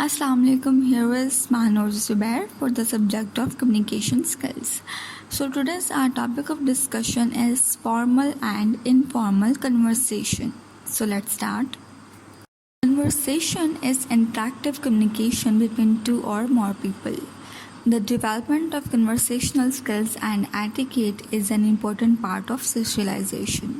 Assalamu alaikum. Here is Mahanur Zubair for the subject of communication skills. So today's our topic of discussion is formal and informal conversation. So let's start. Conversation is interactive communication between two or more people. The development of conversational skills and etiquette is an important part of socialization.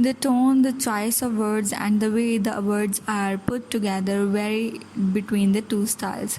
The tone, the choice of words and the way the words are put together vary between the two styles.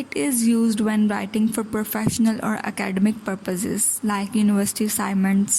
It is used when writing for professional or academic purposes like university assignments.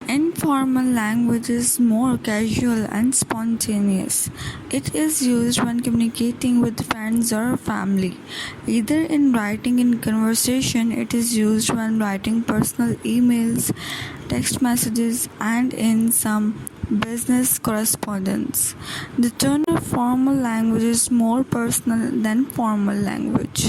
Informal language is more casual and spontaneous. It is used when communicating with friends or family. Either in writing in conversation, it is used when writing personal emails, text messages, and in some business correspondence. The tone of formal language is more personal than formal language.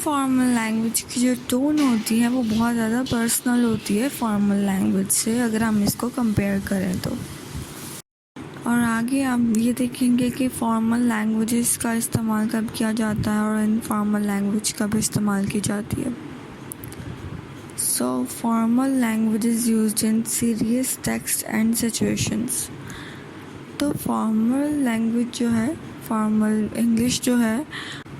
Informal language کی جو tone ہوتی ہے وہ بہت زیادہ personal ہوتی ہے formal language سے، اگر ہم اس کو کمپیئر کریں تو. اور آگے آپ یہ دیکھیں گے کہ فارمل لینگویجز کا استعمال کب کیا جاتا ہے اور انفارمل لینگویج کب استعمال کی جاتی ہے. سو formal languages used in serious text and situations. تو فارمل لینگویج جو ہے، فارمل انگلش جو ہے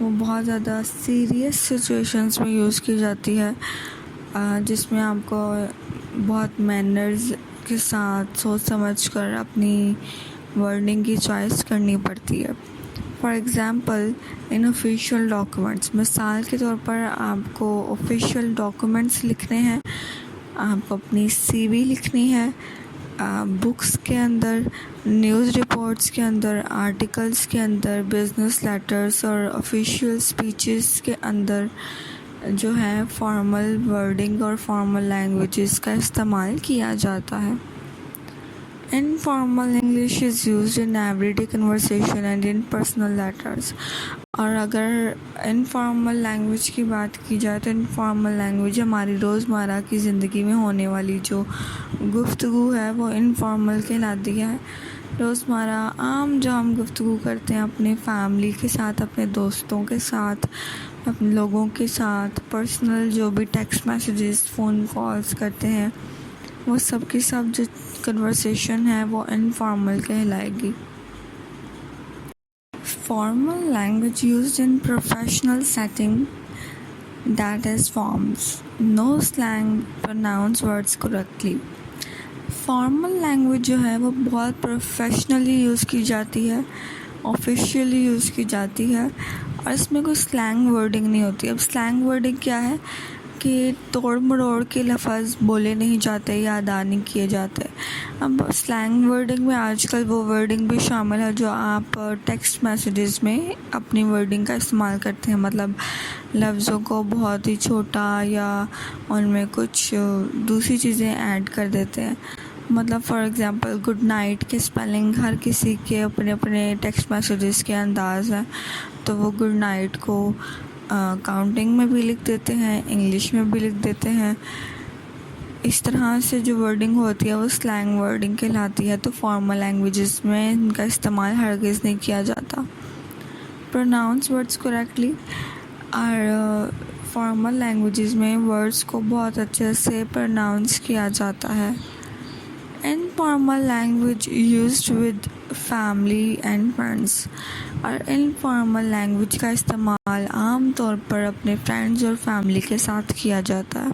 وہ بہت زیادہ سیریس سچویشنس میں یوز کی جاتی ہے، جس میں آپ کو بہت مینرز کے ساتھ سوچ سمجھ کر اپنی ورڈنگ کی چوائس کرنی پڑتی ہے. For example in official documents, مثال کے طور پر آپ کو آفیشیل ڈاکومنٹس لکھنے ہیں، آپ کو اپنی سی وی لکھنی ہے، بکس کے اندر، نیوز رپورٹس کے اندر، آرٹیکلس کے اندر، بزنس لیٹرز اور آفیشیل اسپیچز کے اندر جو ہے فارمل ورڈنگ اور فارمل لینگویجز کا استعمال کیا جاتا ہے. Informal English is used in everyday conversation and in personal letters. اور اگر انفارمل لینگویج کی بات کی جائے تو انفارمل لینگویج ہماری روزمرہ کی زندگی میں ہونے والی جو گفتگو ہے وہ انفارمل کہلاتی ہے. روزمرہ عام جو ہم گفتگو کرتے ہیں اپنے فیملی کے ساتھ، اپنے دوستوں کے ساتھ، اپنے لوگوں کے ساتھ، پرسنل جو بھی ٹیکسٹ میسیجز، فون کالز کرتے ہیں، وہ سب کی سب جو کنورسیشن ہے وہ انفارمل کہلائے گی. Formal language used in professional setting that is forms. No slang pronounce words correctly. Formal language جو ہے وہ بہت پروفیشنلی یوز کی جاتی ہے، آفیشیلی یوز کی جاتی ہے، اور اس میں کوئی سلینگ ورڈنگ نہیں ہوتی. اب سلینگ ورڈنگ کیا ہے کہ توڑ مروڑ کے لفظ بولے نہیں جاتے یا ادا نہیں کیے جاتے. اب سلینگ ورڈنگ میں آج کل وہ ورڈنگ بھی شامل ہے جو آپ ٹیکسٹ میسیجز میں اپنی ورڈنگ کا استعمال کرتے ہیں، مطلب لفظوں کو بہت ہی چھوٹا یا ان میں کچھ دوسری چیزیں ایڈ کر دیتے ہیں. مطلب فار ایگزامپل گڈ نائٹ کے اسپیلنگ ہر کسی کے اپنے اپنے ٹیکسٹ میسیجز کے انداز ہیں، تو وہ گڈ نائٹ کو کاؤنٹنگ میں بھی لکھ دیتے ہیں، انگلش میں بھی لکھ دیتے ہیں. اس طرح سے جو ورڈنگ ہوتی ہے وہ سلینگ ورڈنگ کہلاتی ہے. تو فارمل لینگویجز میں ان کا استعمال ہرگز نہیں کیا جاتا. Pronouns words correctly. اور فارمل لینگویجز میں ورڈس کو بہت اچھے سے پروناؤنس کیا جاتا ہے. Informal language used with family and friends. اور انفارمل لینگویج کا استعمال عام طور پر اپنے فرینڈز اور فیملی کے ساتھ کیا جاتا ہے.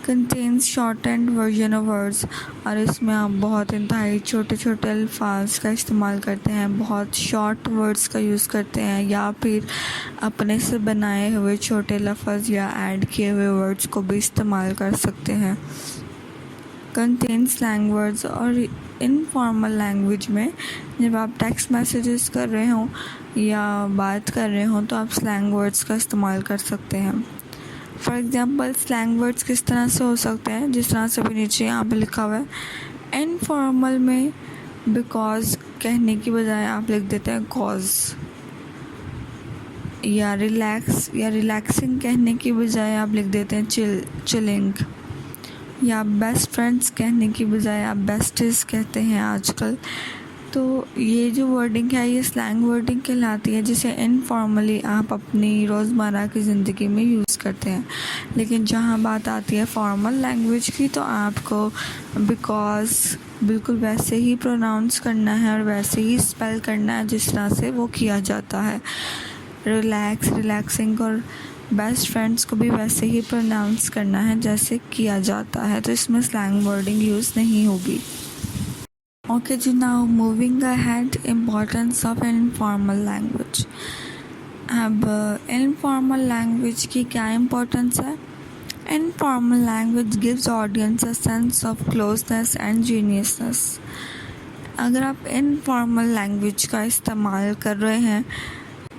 Contains short and version of words. اور اس میں آپ بہت انتہائی چھوٹے چھوٹے الفاظ کا استعمال کرتے ہیں، بہت شارٹ ورڈس کا یوز کرتے ہیں، یا پھر اپنے سے بنائے ہوئے چھوٹے لفظ یا ایڈ کیے ہوئے ورڈس کو بھی استعمال کر سکتے ہیں. Contain slang words. اور انفارمل لینگویج میں جب آپ ٹیکسٹ میسیجز کر رہے ہوں یا بات کر رہے ہوں تو آپ سلینگ ورڈز کا استعمال کر سکتے ہیں. فار ایگزامپل سلینگ ورڈز کس طرح سے ہو سکتے ہیں، جس طرح سے بھی نیچے یہاں پہ لکھا ہوا ہے. انفارمل میں بیکاز کہنے کی بجائے آپ لکھ دیتے ہیں کاز، یا ریلیکس یا ریلیکسنگ کہنے کی بجائے آپ لکھ دیتے ہیں چلنگ، یا بیسٹ فرینڈس کہنے کی بجائے آپ بیسٹز کہتے ہیں آج کل. تو یہ جو ورڈنگ ہے یہ سلینگ ورڈنگ کہلاتی ہے، جسے انفارملی آپ اپنی روزمرہ کی زندگی میں یوز کرتے ہیں. لیکن جہاں بات آتی ہے فارمل لینگویج کی تو آپ کو بیکاز بالکل ویسے ہی پروناؤنس کرنا ہے اور ویسے ہی اسپیل کرنا ہے جس طرح سے وہ کیا جاتا ہے. ریلیکس، ریلیکسنگ اور بیسٹ فرینڈس کو بھی ویسے ہی پروناؤنس کرنا ہے جیسے کیا جاتا ہے. تو اس میں سلینگ ورڈنگ یوز نہیں ہوگی. اوکے جی، now moving ahead, importance of informal language. اب انفارمل لینگویج کی کیا امپورٹنس ہے؟ Informal language gives audience a sense of closeness and genuineness. اگر آپ انفارمل لینگویج کا استعمال کر رہے ہیں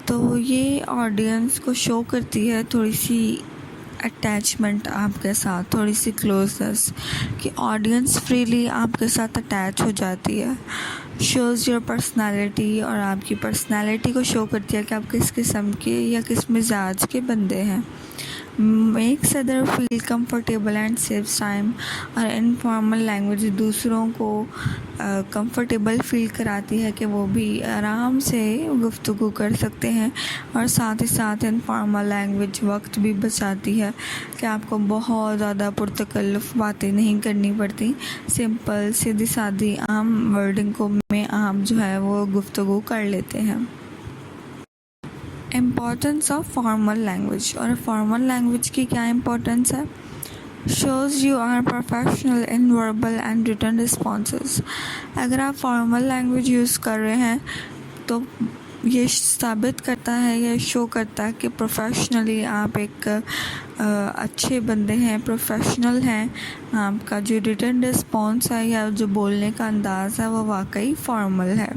تو یہ آڈینس کو شو کرتی ہے تھوڑی سی اٹیچمنٹ آپ کے ساتھ، تھوڑی سی کلوزنس، کہ آڈینس فریلی آپ کے ساتھ اٹیچ ہو جاتی ہے. شوز یور پرسنالٹی، اور آپ کی پرسنالٹی کو شو کرتی ہے کہ آپ کس قسم کے یا کس مزاج کے بندے ہیں. Makes other feel comfortable and saves time, اور انفارمل لینگویج دوسروں کو کمفرٹیبل فیل کراتی ہے کہ وہ بھی آرام سے گفتگو کر سکتے ہیں، اور ساتھ ہی ساتھ انفارمل لینگویج وقت بھی بچاتی ہے کہ آپ کو بہت زیادہ پرتکلف باتیں نہیں کرنی پڑتی. سمپل سیدھی سادی عام ورڈنگ کو میں آپ جو ہے وہ گفتگو کر لیتے ہیں. امپورٹنس آف فارمل لینگویج، اور فارمل لینگویج کی کیا امپورٹنس ہے؟ Shows you are professional in verbal and written responses. اگر آپ فارمل لینگویج یوز کر رہے ہیں تو یہ ثابت کرتا ہے یا شو کرتا ہے کہ پروفیشنلی آپ ایک اچھے بندے ہیں، پروفیشنل ہیں. آپ کا جو ریٹن رسپانس ہے یا جو بولنے کا انداز ہے وہ واقعی فارمل ہے،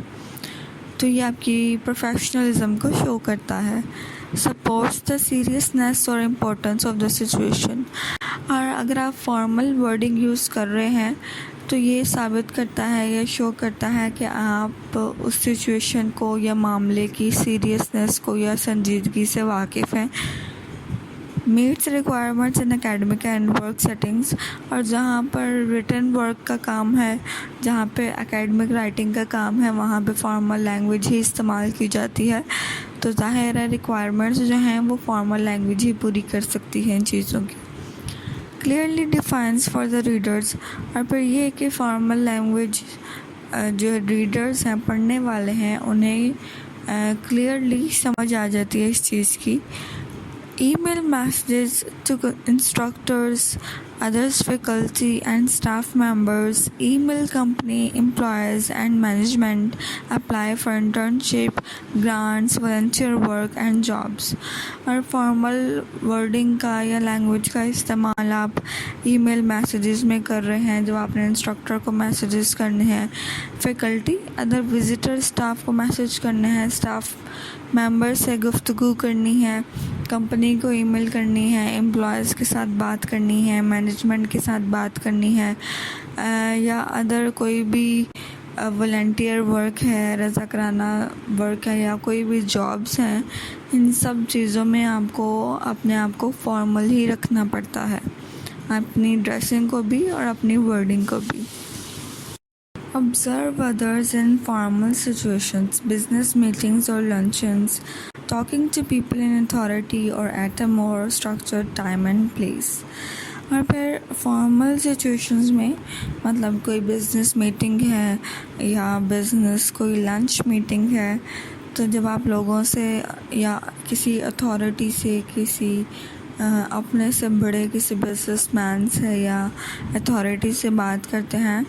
تو یہ آپ کی پروفیشنلزم کو شو کرتا ہے. سپورٹس دا سیریسنیس اور امپورٹنس آف دا سچویشن. اور اگر آپ فارمل ورڈنگ یوز کر رہے ہیں تو یہ ثابت کرتا ہے یا شو کرتا ہے کہ آپ اس سچویشن کو یا معاملے کی سیریسنیس کو یا سنجیدگی سے واقف ہیں. Meets requirements in academic and work settings. اور جہاں پر ریٹن ورک کا کام ہے، جہاں پہ اکیڈمک رائٹنگ کا کام ہے، وہاں پہ فارمل لینگویج ہی استعمال کی جاتی ہے. تو ظاہر ہے ریکوائرمنٹس جو ہیں وہ فارمل لینگویج ہی پوری کر سکتی ہے ان چیزوں کی. Clearly defines for the readers. اور پھر یہ کہ فارمل لینگویج جو ریڈرز ہیں، پڑھنے والے ہیں، انہیں کلیئرلی سمجھ آ جاتی ہے اس چیز کی. Email messages to instructors, address faculty and staff members. Email company employees and management apply for internship, grants, volunteer work and jobs. اور فارمل ورڈنگ کا یا لینگویج کا استعمال آپ ای میل میسیجز میں کر رہے ہیں جب آپ نے انسٹرکٹر کو میسیجز کرنے ہیں، فیکلٹی ادر وزٹر اسٹاف کو میسیج کرنے ہیں، اسٹاف ممبر سے گفتگو کرنی ہے، کمپنی کو ای میل کرنی ہے، امپلائیز کے ساتھ بات کرنی ہے، مینجمنٹ کے ساتھ بات کرنی ہے، یا ادر کوئی بھی والنٹیئر ورک ہے، رضاکارانہ ورک ہے، یا کوئی بھی جابس ہیں. ان سب چیزوں میں آپ کو اپنے آپ کو فارمل ہی رکھنا پڑتا ہے، اپنی ڈریسنگ کو بھی اور اپنی ورڈنگ کو بھی. Observe others in formal situations, business meetings or luncheons, talking to people in authority or at a more structured time and place. اور پھر فارمل سچویشنز میں مطلب کوئی بزنس میٹنگ ہے یا بزنس کوئی لنچ میٹنگ ہے، تو جب آپ لوگوں سے یا کسی اتھارٹی سے، کسی اپنے سے بڑے کسی بزنس مین سے یا اتھارٹی سے بات کرتے ہیں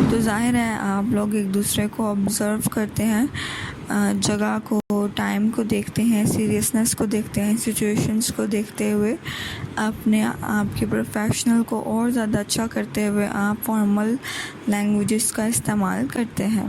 تو ظاہر ہے آپ لوگ ایک دوسرے کو آبزرو کرتے ہیں، جگہ کو، ٹائم کو دیکھتے ہیں، سیریسنس کو دیکھتے ہیں، سچویشنز کو دیکھتے ہوئے اپنے آپ کے پروفیشنل کو اور زیادہ اچھا کرتے ہوئے آپ فارمل لینگویجز کا استعمال کرتے ہیں.